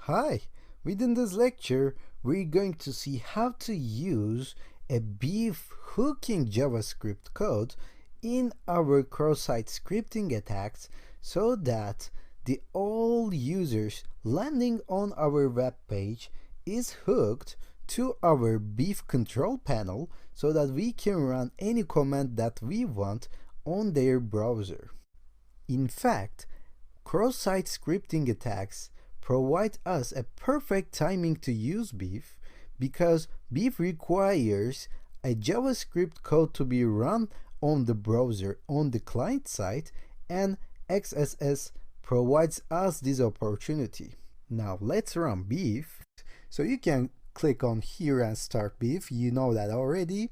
Hi! Within this lecture, we're going to see how to use a beef hooking JavaScript code in our cross-site scripting attacks so that the all users landing on our web page is hooked to our beef control panel so that we can run any command that we want on their browser. In fact, cross-site scripting attacks provide us a perfect timing to use beef because beef requires a JavaScript code to be run on the browser on the client side, and XSS provides us this opportunity. Now let's run beef. So you can click on here and start beef, you know that already,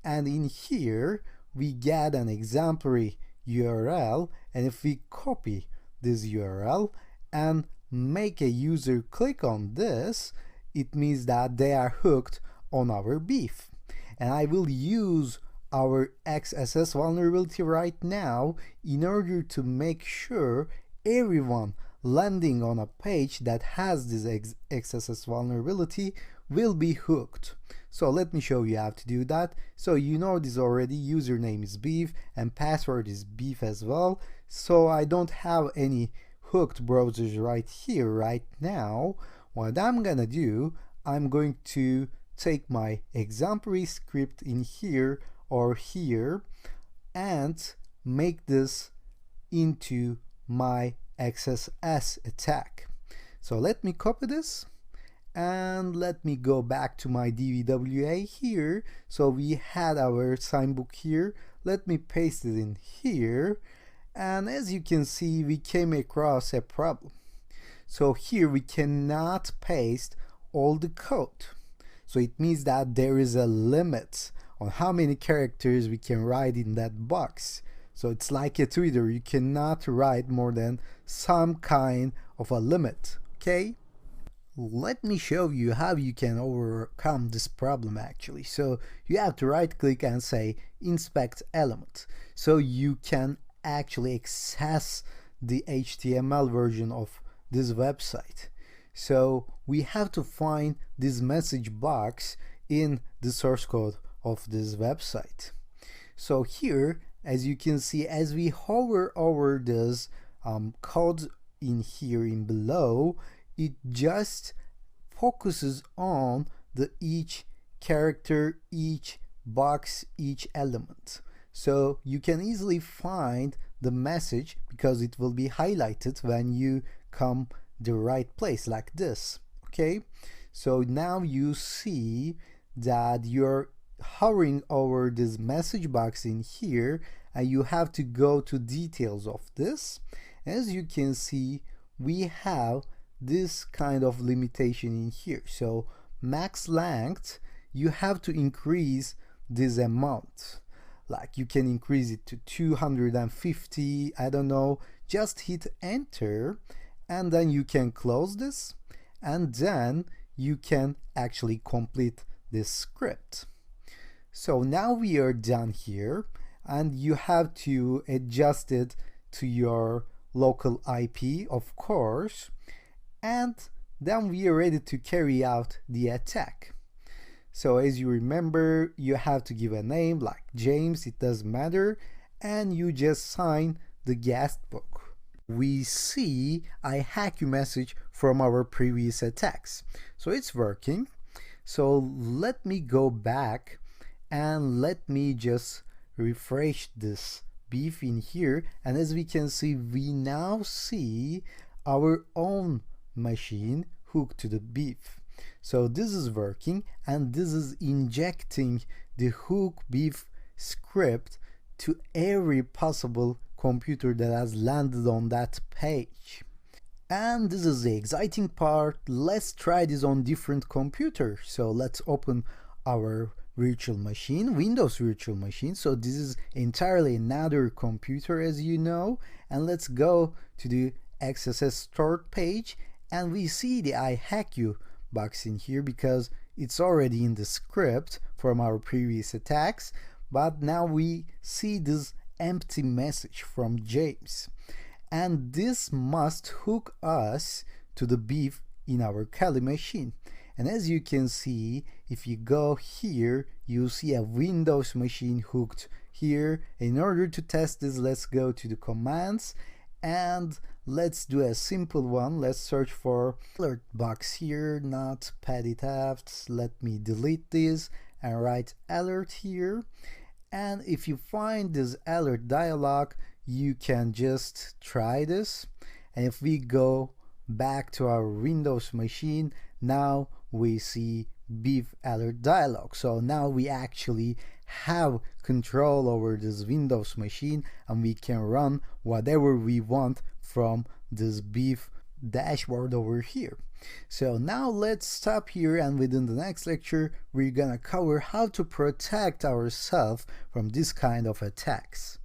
and in here we get an exemplary URL, and if we copy this URL and make a user click on this, it means that they are hooked on our beef. And I will use our XSS vulnerability right now in order to make sure everyone landing on a page that has this XSS vulnerability will be hooked. So let me show you how to do that. So you know this already, username is beef and password is beef as well. So I don't have any hooked browsers right here right now. What I'm gonna do, I'm going to take my exemplary script in here or here and make this into my XSS attack. So let me copy this and let me go back to my DVWA here. So we had our signbook here. Let me paste it in here. And as you can see, we came across a problem. So here we cannot paste all the code. So it means that there is a limit on how many characters we can write in that box. So it's like a Twitter, you cannot write more than some kind of a limit, okay? Let me show you how you can overcome this problem actually. So you have to right click and say inspect element. So you can actually access the HTML version of this website. So we have to find this message box in the source code of this website. So here, as you can see, as we hover over this code in here in below, it just focuses on the each character, each box, each element. So you can easily find the message because it will be highlighted when you come the right place like this, okay? So now you see that you're hovering over this message box in here and you have to go to details of this. As you can see, we have this kind of limitation in here. So max length, you have to increase this amount. Like you can increase it to 250, I don't know, just hit enter and then you can close this and then you can actually complete this script. So now we are done here and you have to adjust it to your local IP, of course, and then we are ready to carry out the attack. So as you remember, you have to give a name like James, it doesn't matter, and you just sign the guest book. We see I hack you message from our previous attacks. So it's working. So let me go back and let me just refresh this beef in here. And as we can see, we now see our own machine hooked to the beef. So this is working and this is injecting the hook beef script to every possible computer that has landed on that page. And this is the exciting part. Let's try this on different computers. So let's open our virtual machine, Windows virtual machine. So this is entirely another computer as you know. And let's go to the XSS stored page and we see the I hack you box in here because it's already in the script from our previous attacks, but now we see this empty message from James and this must hook us to the beef in our Kali machine. And as you can see, if you go here, you see a Windows machine hooked here. In order to test this, let's go to the commands and let's do a simple one. Let's search for alert box here, not petty thefts. Let me delete this and write alert here. And if you find this alert dialog, you can just try this. And if we go back to our Windows machine, now we see beef alert dialog. So now we actually have control over this Windows machine and we can run whatever we want from this beef dashboard over here. So now let's stop here, and within the next lecture we're gonna cover how to protect ourselves from this kind of attacks.